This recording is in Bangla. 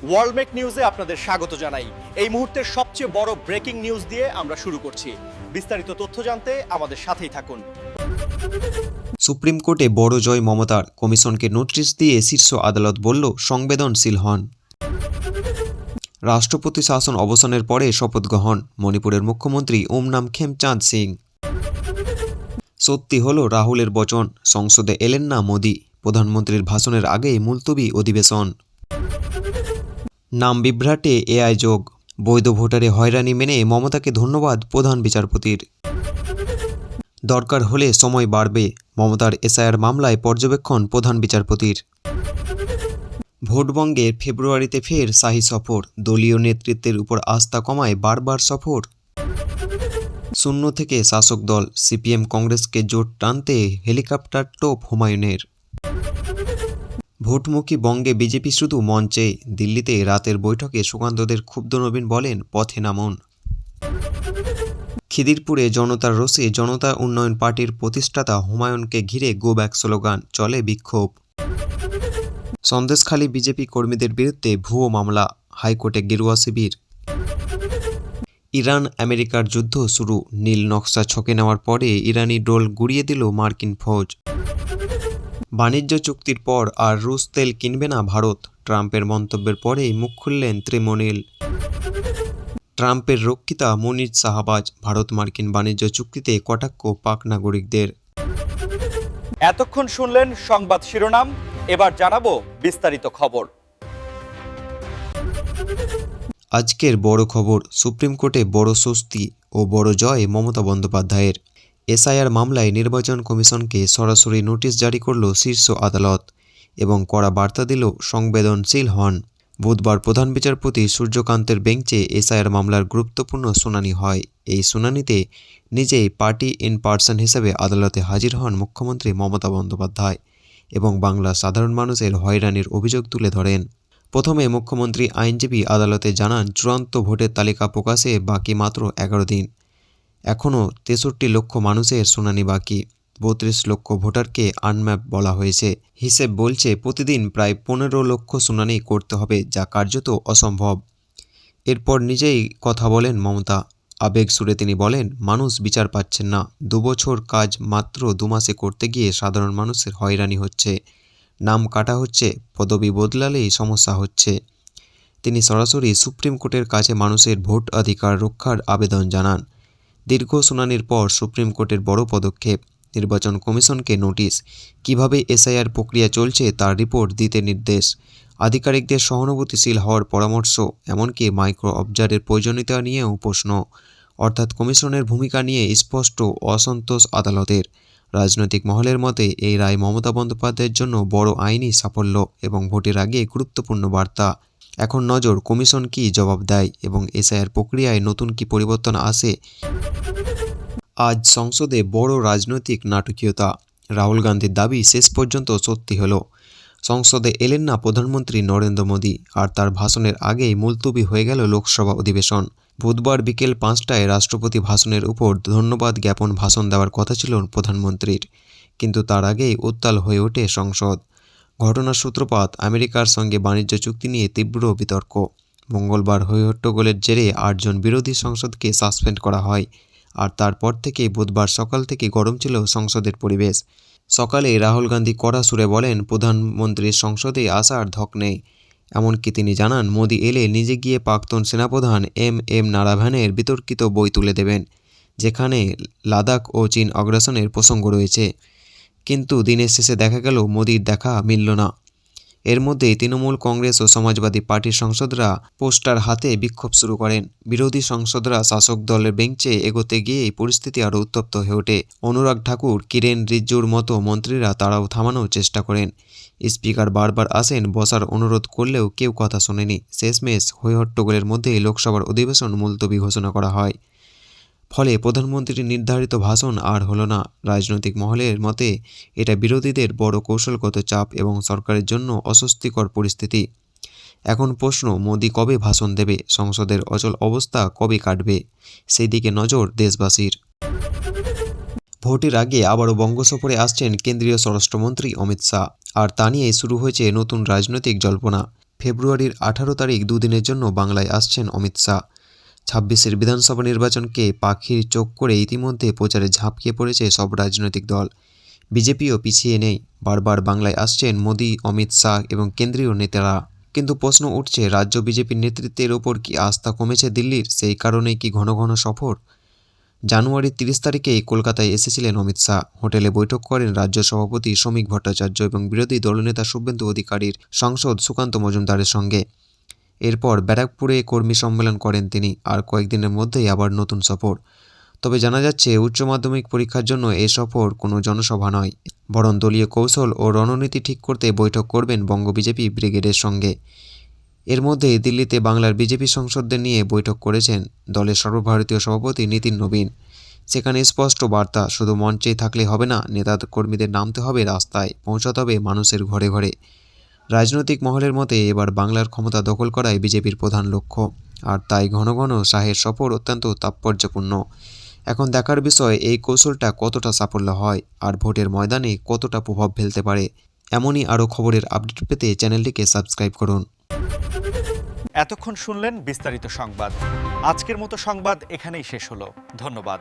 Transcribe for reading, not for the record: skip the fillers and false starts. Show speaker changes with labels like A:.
A: ওয়ার্ল্ডমেক নিউজে আপনাদের স্বাগত জানাই। এই মুহূর্তের সবচেয়ে বড় ব্রেকিং নিউজ দিয়ে আমরা শুরু করছি। বিস্তারিত তথ্য জানতে আমাদের সাথেই থাকুন।
B: সুপ্রিম কোর্টে বড় জয় মমতার, কমিশনকে নোটিশ দিয়ে শীর্ষ আদালত বলল সংবেদনশীল হন। রাষ্ট্রপতি শাসন অবসানের পরে শপথ গ্রহণ মণিপুরের মুখ্যমন্ত্রী ওম নাম খেমচাঁদ সিং। সত্যি হলো রাহুলের বচন, সংসদে এলেন না মোদি, প্রধানমন্ত্রীর ভাষণের আগেই মুলতবি অধিবেশন। নাম বিভ্রাটে এআই যোগ, বৈধ ভোটারে হয়রানি মেনে মমতাকে ধন্যবাদ প্রধান বিচারপতির। দরকার হলে সময় বাড়বে, মমতার এসআইআর মামলায় পর্যবেক্ষণ প্রধান বিচারপতির। ভোটবঙ্গে ফেব্রুয়ারিতে ফের শাহী সফর, দলীয় নেতৃত্বের উপর আস্থা কমায় বারবার সফর। শূন্য থেকে শাসক দল, সিপিএম কংগ্রেসকে জোট টানতে হেলিকপ্টার টোপ হুমায়ুনের। ভোটমুখী বঙ্গে বিজেপি শুধু মঞ্চে, দিল্লিতে রাতের বৈঠকে সুকান্তদের ক্ষুব্ধ নবীন বলেন পথে নামুন। খিদিরপুরে জনতার রোষে জনতা উন্নয়ন পার্টির প্রতিষ্ঠাতা হুমায়ুনকে ঘিরে গো ব্যাক স্লোগান, চলে বিক্ষোভ। সন্দেশখালী বিজেপি কর্মীদের বিরুদ্ধে ভুয়ো মামলা, হাইকোর্টে গেরুয়া শিবির। ইরান আমেরিকার যুদ্ধ শুরু, নীল নকশা ছকে নেওয়ার পরে ইরানি ড্রোন গুড়িয়ে দিল মার্কিন ফৌজ। বাণিজ্য চুক্তির পর আর রুশ তেল কিনবে না ভারত, ট্রাম্পের মন্তব্যের পরেই মুখ খুললেন তৃণমূল। ট্রাম্পের রক্ষিতা মুনির শাহবাজ, ভারত মার্কিন বাণিজ্য চুক্তিতে কটাক্ষ পাক নাগরিকদের।
A: এতক্ষণ শুনলেন সংবাদ শিরোনাম, এবার জানাবো বিস্তারিত খবর।
B: আজকের বড় খবর, সুপ্রিম কোর্টে বড় স্বস্তি ও বড় জয় মমতা বন্দ্যোপাধ্যায়ের। এসআইআর মামলায় নির্বাচন কমিশনকে সরাসরি নোটিশ জারি করল শীর্ষ আদালত এবং কড়া বার্তা দিল সংবেদনশীল হন। বুধবার প্রধান বিচারপতি সূর্যকান্তের বেঞ্চে এসআইআর মামলার গুরুত্বপূর্ণ শুনানি হয়। এই শুনানিতে নিজেই পার্টি ইন পার্সন হিসেবে আদালতে হাজির হন মুখ্যমন্ত্রী মমতা বন্দ্যোপাধ্যায় এবং বাংলার সাধারণ মানুষের হয়রানির অভিযোগ তুলে ধরেন। প্রথমে মুখ্যমন্ত্রী আইনজীবী আদালতে জানান, চূড়ান্ত ভোটের তালিকা প্রকাশে বাকি মাত্র 11 দিন। এখনও 63 লক্ষ মানুষের শুনানি বাকি, 32 লক্ষ ভোটারকে আনম্যাপ বলা হয়েছে। হিসেব বলছে প্রতিদিন প্রায় 15 লক্ষ শুনানি করতে হবে, যা কার্যত অসম্ভব। এরপর নিজেই কথা বলেন মমতা। আবেগ সুরে তিনি বলেন, মানুষ বিচার পাচ্ছেন না, 2 বছর কাজ মাত্র 2 মাসে করতে গিয়ে সাধারণ মানুষের হয়রানি হচ্ছে, নাম কাটা হচ্ছে, পদবি বদলালেই সমস্যা হচ্ছে। তিনি সরাসরি সুপ্রিম কোর্টের কাছে মানুষের ভোট অধিকার রক্ষার আবেদন জানান। দীর্ঘ শুনানির পর সুপ্রিম কোর্টের বড় পদক্ষেপ, নির্বাচন কমিশনকে নোটিশ, কিভাবে এসআইআর প্রক্রিয়া চলছে তার রিপোর্ট দিতে নির্দেশ, আধিকারিকদের সহানুভূতিশীল হওয়ার পরামর্শ, এমনকি মাইক্রো অবজারের প্রয়োজনীয়তা নিয়েও প্রশ্ন। অর্থাৎ কমিশনের ভূমিকা নিয়ে স্পষ্ট অসন্তোষ আদালতের। রাজনৈতিক মহলের মতে এই রায় মমতা বন্দ্যোপাধ্যায়ের জন্য বড় আইনি সাফল্য এবং ভোটের আগে গুরুত্বপূর্ণ বার্তা। এখন নজর কমিশন কি জবাব দেয় এবং এসআইআর প্রক্রিয়ায় নতুন কি পরিবর্তন আসে। আজ সংসদে বড় রাজনৈতিক নাটকীয়তা, রাহুল গান্ধীর দাবি শেষ পর্যন্ত সত্যি হলো। সংসদে এলেন না প্রধানমন্ত্রী নরেন্দ্র মোদী, আর তার ভাষণের আগেই মুলতবি হয়ে গেল লোকসভা অধিবেশন। বুধবার বিকেল 5টায় রাষ্ট্রপতি ভাষণের উপর ধন্যবাদ জ্ঞাপন ভাষণ দেওয়ার কথা ছিল প্রধানমন্ত্রীর, কিন্তু তার আগেই উত্তাল হয়ে ওঠে সংসদ। ঘটনার সূত্রপাত, আমেরিকার সঙ্গে বাণিজ্য চুক্তি নিয়ে তীব্র বিতর্ক। মঙ্গলবার হইহট্টগোলের জেরে 8 জন বিরোধী সাংসদকে সাসপেন্ড করা হয়, আর তারপর থেকে বুধবার সকাল থেকে গরম ছিল সংসদের পরিবেশ। সকালে রাহুল গান্ধী কড়া সুরে বলেন, প্রধানমন্ত্রীর সংসদে আসার ধক নেই। এমনকি তিনি জানান, মোদি এলে নিজে গিয়ে প্রাক্তন সেনাপ্রধান এম নারাভানের বিতর্কিত বই তুলে দেবেন, যেখানে লাদাখ ও চীন অগ্রাসনের প্রসঙ্গ রয়েছে। কিন্তু দিনের শেষে দেখা গেল মোদির দেখা মিলল না। এর মধ্যেই তৃণমূল, কংগ্রেস ও সমাজবাদী পার্টির সাংসদরা পোস্টার হাতে বিক্ষোভ শুরু করেন। বিরোধী সাংসদরা শাসক দলের বেঞ্চে এগোতে গিয়েই পরিস্থিতি আরও উত্তপ্ত হয়ে ওঠে। অনুরাগ ঠাকুর, কিরেন রিজিজুর মতো মন্ত্রীরা তারাও থামানোর চেষ্টা করেন। স্পিকার বারবার আসেন, বসার অনুরোধ করলেও কেউ কথা শোনেনি। শেষমেশ হইহট্টগোলের মধ্যেই লোকসভার অধিবেশন মুলতবি ঘোষণা করা হয়। ফলে প্রধানমন্ত্রীর নির্ধারিত ভাষণ আর হলো না। রাজনৈতিক মহলের মতে এটা বিরোধীদের বড় কৌশলগত চাপ এবং সরকারের জন্য অস্বস্তিকর পরিস্থিতি। এখন প্রশ্ন, মোদি কবে ভাষণ দেবে, সংসদের অচল অবস্থা কবে কাটবে, সেই দিকে নজর দেশবাসীর। ভোটের আগে আবারও বঙ্গ সফরে আসছেন কেন্দ্রীয় স্বরাষ্ট্রমন্ত্রী অমিত শাহ, আর তা নিয়ে শুরু হয়েছে নতুন রাজনৈতিক জল্পনা। ফেব্রুয়ারির 18 তারিখ দুদিনের জন্য বাংলায় আসছেন অমিত শাহ। 26-এর বিধানসভা নির্বাচনকে পাখির চোখ করে ইতিমধ্যে প্রচারে ঝাঁপিয়ে পড়েছে সব রাজনৈতিক দল। বিজেপিও পিছিয়ে নেই, বারবার বাংলায় আসছেন মোদি, অমিত শাহ এবং কেন্দ্রীয় নেতারা। কিন্তু প্রশ্ন উঠছে, রাজ্য বিজেপির নেতৃত্বের ওপর কি আস্থা কমেছে দিল্লির? সেই কারণেই কি ঘন ঘন সফর? জানুয়ারির 30 তারিখেই কলকাতায় এসেছিলেন অমিত শাহ। হোটেলে বৈঠক করেন রাজ্য সভাপতি শ্রমিক ভট্টাচার্য এবং বিরোধী দলনেতা শুভেন্দু অধিকারীর সাংসদ সুকান্ত মজুমদারের সঙ্গে। এরপর ব্যারাকপুরে কর্মী সম্মেলন করেন তিনি। আর কয়েকদিনের মধ্যেই আবার নতুন সফর। তবে জানা যাচ্ছে, উচ্চ মাধ্যমিক পরীক্ষার জন্য এ সফর কোনো জনসভা নয়, বরং দলীয় কৌশল ও রণনীতি ঠিক করতে বৈঠক করবেন বঙ্গ বিজেপি ব্রিগেডের সঙ্গে। এর মধ্যে দিল্লিতে বাংলার বিজেপি সাংসদদের নিয়ে বৈঠক করেছেন দলের সর্বভারতীয় সভাপতি নীতিন নবীন। সেখানে স্পষ্ট বার্তা, শুধু মঞ্চেই থাকলে হবে না, নেতা কর্মীদের নামতে হবে রাস্তায়, পৌঁছাতে হবে মানুষের ঘরে ঘরে। রাজনৈতিক মহলের মতে এবার বাংলার ক্ষমতা দখল করাই বিজেপির প্রধান লক্ষ্য। আর তাই ঘন ঘন শাহের সফর অত্যন্ত তাৎপর্যপূর্ণ। এখন দেখার বিষয়, এই কৌশলটা কতটা সাফল্য হয় আর ভোটের ময়দানে কতটা প্রভাব ফেলতে পারে। এমনই আরও খবরের আপডেট পেতে চ্যানেলটিকে সাবস্ক্রাইব করুন।
A: এতক্ষণ শুনলেন বিস্তারিত সংবাদ। আজকের মতো সংবাদ এখানেই শেষ হলো। ধন্যবাদ।